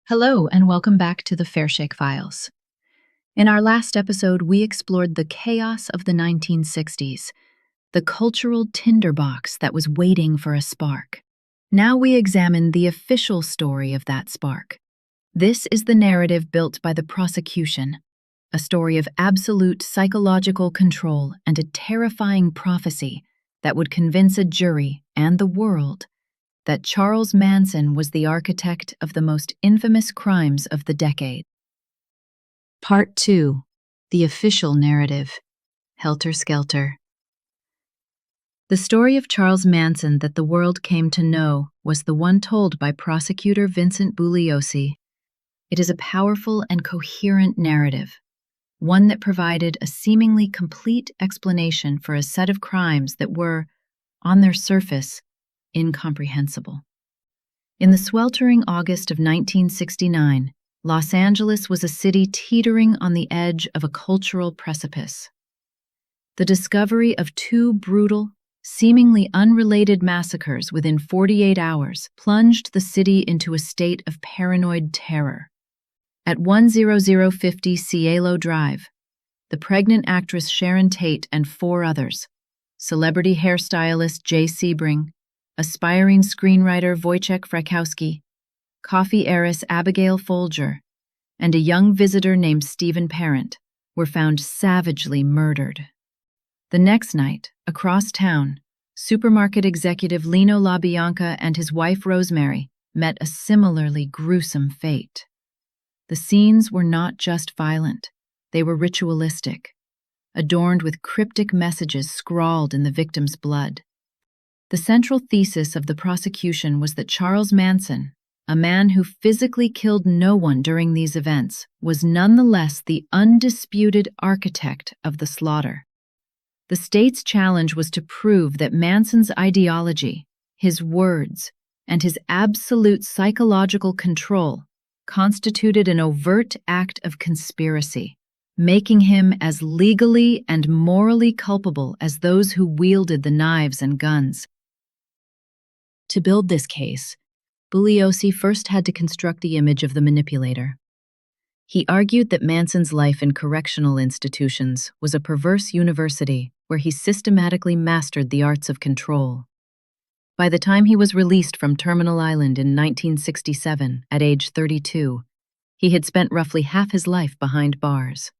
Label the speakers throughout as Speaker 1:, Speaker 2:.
Speaker 1: Hello, and welcome back to the Fairshake Files. In our last episode, we explored the chaos of the 1960s, the cultural tinderbox that was waiting for a spark. Now we examine the official story of that spark. This is the narrative built by the prosecution, a story of absolute psychological control and a terrifying prophecy that would convince a jury and the world that Charles Manson was the architect of the most infamous crimes of the decade. Part 2. The official narrative. Helter Skelter. The story of Charles Manson that the world came to know was the one told by prosecutor Vincent Bugliosi. It is a powerful and coherent narrative, one that provided a seemingly complete explanation for a set of crimes that were, on their surface, incomprehensible. In the sweltering August of 1969, Los Angeles was a city teetering on the edge of a cultural precipice. The discovery of two brutal, seemingly unrelated massacres within 48 hours plunged the city into a state of paranoid terror. At 10050 Cielo Drive, the pregnant actress Sharon Tate and four others, celebrity hairstylist Jay Sebring, aspiring screenwriter Wojciech Frykowski, coffee heiress Abigail Folger, and a young visitor named Stephen Parent, were found savagely murdered. The next night, across town, supermarket executive Lino LaBianca and his wife Rosemary met a similarly gruesome fate. The scenes were not just violent, they were ritualistic, adorned with cryptic messages scrawled in the victim's blood. The central thesis of the prosecution was that Charles Manson, a man who physically killed no one during these events, was nonetheless the undisputed architect of the slaughter. The state's challenge was to prove that Manson's ideology, his words, and his absolute psychological control constituted an overt act of conspiracy, making him as legally and morally culpable as those who wielded the knives and guns. To build this case, Bugliosi first had to construct the image of the manipulator. He argued that Manson's life in correctional institutions was a perverse university where he systematically mastered the arts of control. By the time he was released from Terminal Island in 1967, at age 32, he had spent roughly half his life behind bars.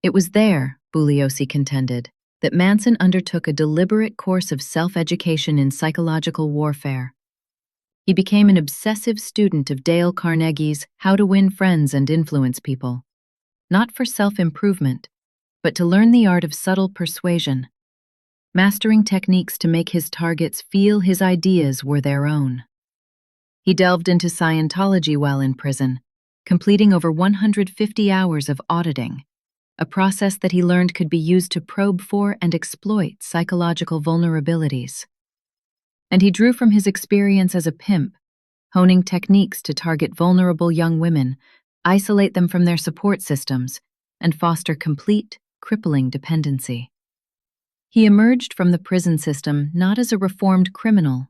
Speaker 1: It was there, Bugliosi contended, that Manson undertook a deliberate course of self-education in psychological warfare. He became an obsessive student of Dale Carnegie's How to Win Friends and Influence People, not for self-improvement, but to learn the art of subtle persuasion, mastering techniques to make his targets feel his ideas were their own. He delved into Scientology while in prison, completing over 150 hours of auditing, a process that he learned could be used to probe for and exploit psychological vulnerabilities. And he drew from his experience as a pimp, honing techniques to target vulnerable young women, isolate them from their support systems, and foster complete, crippling dependency. He emerged from the prison system not as a reformed criminal,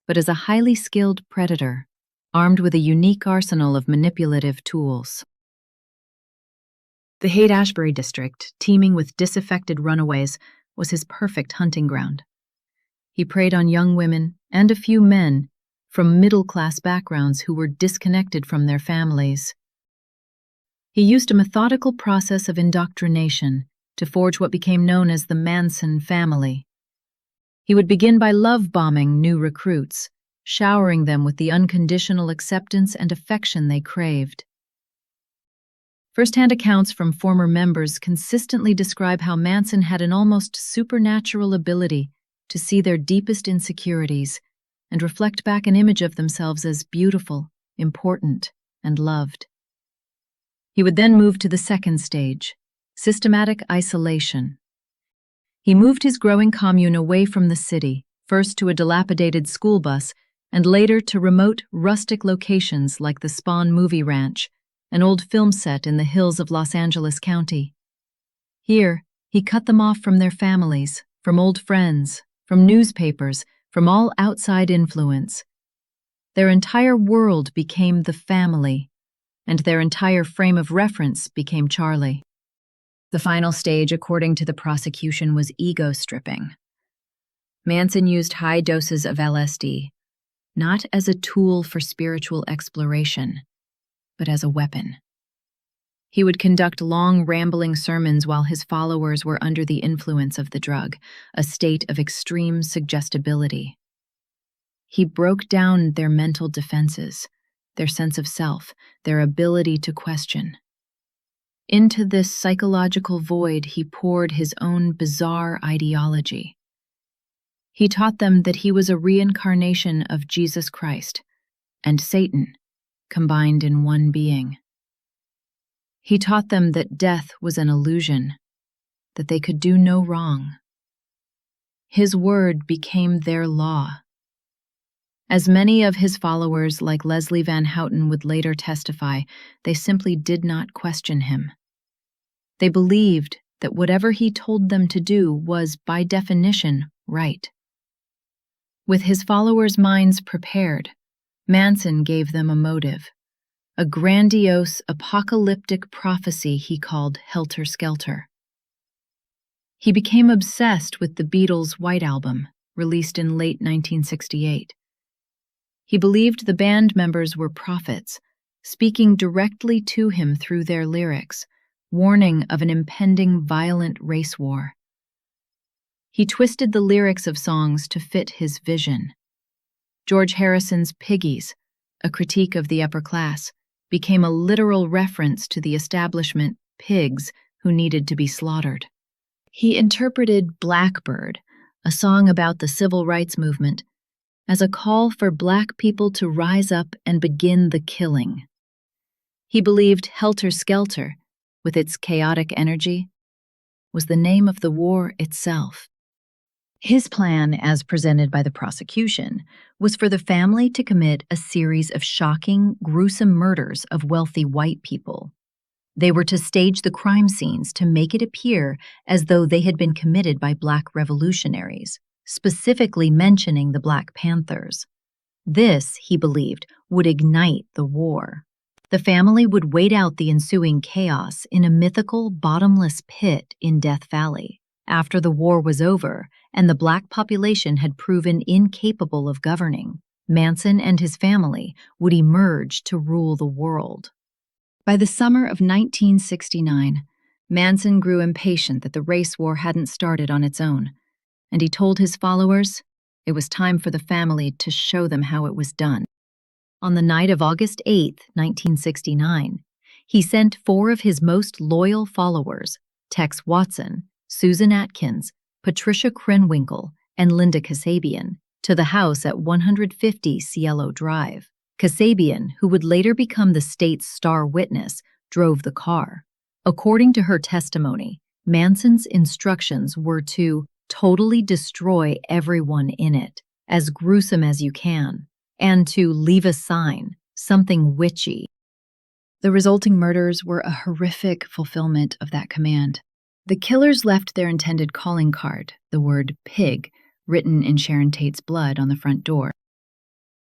Speaker 1: but as a highly skilled predator, armed with a unique arsenal of manipulative tools. The Haight-Ashbury district, teeming with disaffected runaways, was his perfect hunting ground. He preyed on young women and a few men from middle-class backgrounds who were disconnected from their families. He used a methodical process of indoctrination to forge what became known as the Manson family. He would begin by love-bombing new recruits, showering them with the unconditional acceptance and affection they craved. First-hand accounts from former members consistently describe how Manson had an almost supernatural ability to see their deepest insecurities and reflect back an image of themselves as beautiful, important, and loved. He would then move to the second stage, systematic isolation. He moved his growing commune away from the city, first to a dilapidated school bus, and later to remote, rustic locations like the Spawn Movie Ranch, an old film set in the hills of Los Angeles County. Here, he cut them off from their families, from old friends, from newspapers, from all outside influence. Their entire world became the family, and their entire frame of reference became Charlie. The final stage, according to the prosecution, was ego stripping. Manson used high doses of LSD, not as a tool for spiritual exploration, but as a weapon. He would conduct long, rambling sermons while his followers were under the influence of the drug, a state of extreme suggestibility. He broke down their mental defenses, their sense of self, their ability to question. Into this psychological void, he poured his own bizarre ideology. He taught them that he was a reincarnation of Jesus Christ and Satan, combined in one being. He taught them that death was an illusion, that they could do no wrong. His word became their law. As many of his followers, like Leslie Van Houten, would later testify, they simply did not question him. They believed that whatever he told them to do was, by definition, right. With his followers' minds prepared, Manson gave them a motive, a grandiose, apocalyptic prophecy he called Helter Skelter. He became obsessed with the Beatles' White Album, released in late 1968. He believed the band members were prophets, speaking directly to him through their lyrics, warning of an impending violent race war. He twisted the lyrics of songs to fit his vision. George Harrison's Piggies, a critique of the upper class, became a literal reference to the establishment pigs who needed to be slaughtered. He interpreted Blackbird, a song about the civil rights movement, as a call for Black people to rise up and begin the killing. He believed Helter Skelter, with its chaotic energy, was the name of the war itself. His plan, as presented by the prosecution, was for the family to commit a series of shocking, gruesome murders of wealthy white people. They were to stage the crime scenes to make it appear as though they had been committed by Black revolutionaries, specifically mentioning the Black Panthers. This, he believed, would ignite the war. The family would wait out the ensuing chaos in a mythical, bottomless pit in Death Valley. After the war was over and the Black population had proven incapable of governing, Manson and his family would emerge to rule the world. By the summer of 1969, Manson grew impatient that the race war hadn't started on its own, and he told his followers it was time for the family to show them how it was done. On the night of August 8, 1969, he sent 4 of his most loyal followers, Tex Watson, Susan Atkins, Patricia Krenwinkel, and Linda Kasabian, to the house at 150 Cielo Drive. Kasabian, who would later become the state's star witness, drove the car. According to her testimony, Manson's instructions were to totally destroy everyone in it, as gruesome as you can, and to leave a sign, something witchy. The resulting murders were a horrific fulfillment of that command. The killers left their intended calling card, the word pig, written in Sharon Tate's blood on the front door.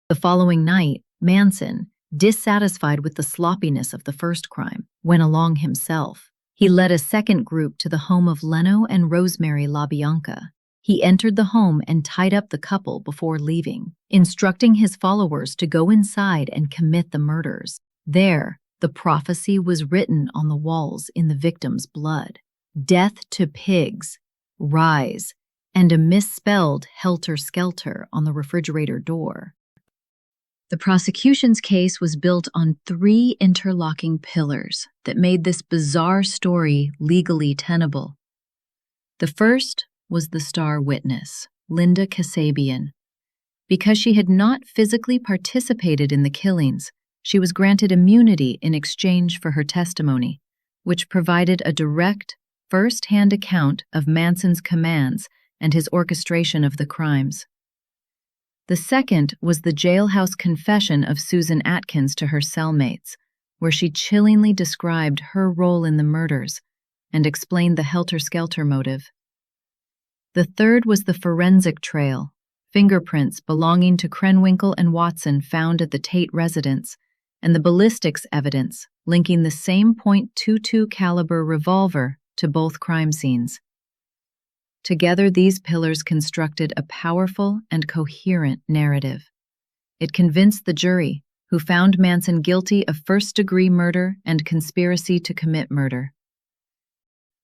Speaker 1: The following night, Manson, dissatisfied with the sloppiness of the first crime, went along himself. He led a second group to the home of Leno and Rosemary LaBianca. He entered the home and tied up the couple before leaving, instructing his followers to go inside and commit the murders. There, the prophecy was written on the walls in the victim's blood. Death to pigs, rise, and a misspelled Helter Skelter on the refrigerator door. The prosecution's case was built on 3 interlocking pillars that made this bizarre story legally tenable. The first was the star witness, Linda Kasabian. Because she had not physically participated in the killings, she was granted immunity in exchange for her testimony, which provided a direct, first-hand account of Manson's commands and his orchestration of the crimes. The second was the jailhouse confession of Susan Atkins to her cellmates, where she chillingly described her role in the murders and explained the Helter Skelter motive. The third was the forensic trail, fingerprints belonging to Krenwinkel and Watson found at the Tate residence, and the ballistics evidence linking the same .22 caliber revolver to both crime scenes. Together, these pillars constructed a powerful and coherent narrative. It convinced the jury, who found Manson guilty of first-degree murder and conspiracy to commit murder.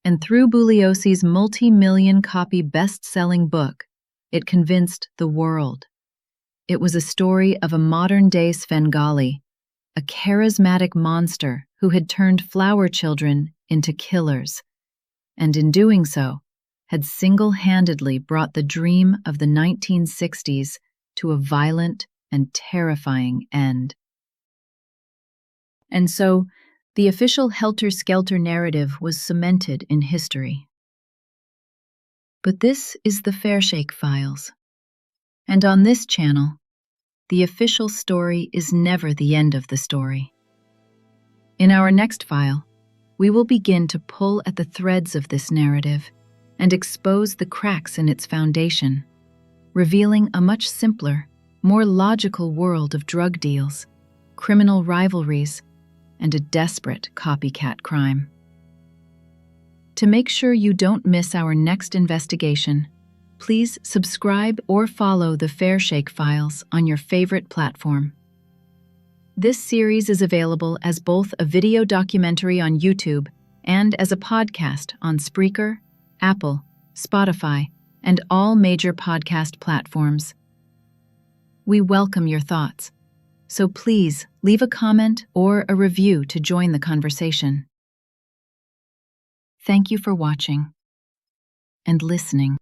Speaker 1: And through Bugliosi's multi-million-copy best-selling book, it convinced the world. It was a story of a modern-day Svengali, a charismatic monster who had turned flower children into killers, and in doing so, had single-handedly brought the dream of the 1960s to a violent and terrifying end. And so, the official Helter Skelter narrative was cemented in history. But this is the Fairshake Files. And on this channel, the official story is never the end of the story. In our next file, we will begin to pull at the threads of this narrative and expose the cracks in its foundation, revealing a much simpler, more logical world of drug deals, criminal rivalries, and a desperate copycat crime. To make sure you don't miss our next investigation, please subscribe or follow the Fairshake Files on your favorite platform. This series is available as both a video documentary on YouTube and as a podcast on Spreaker, Apple, Spotify, and all major podcast platforms. We welcome your thoughts, so please leave a comment or a review to join the conversation. Thank you for watching and listening.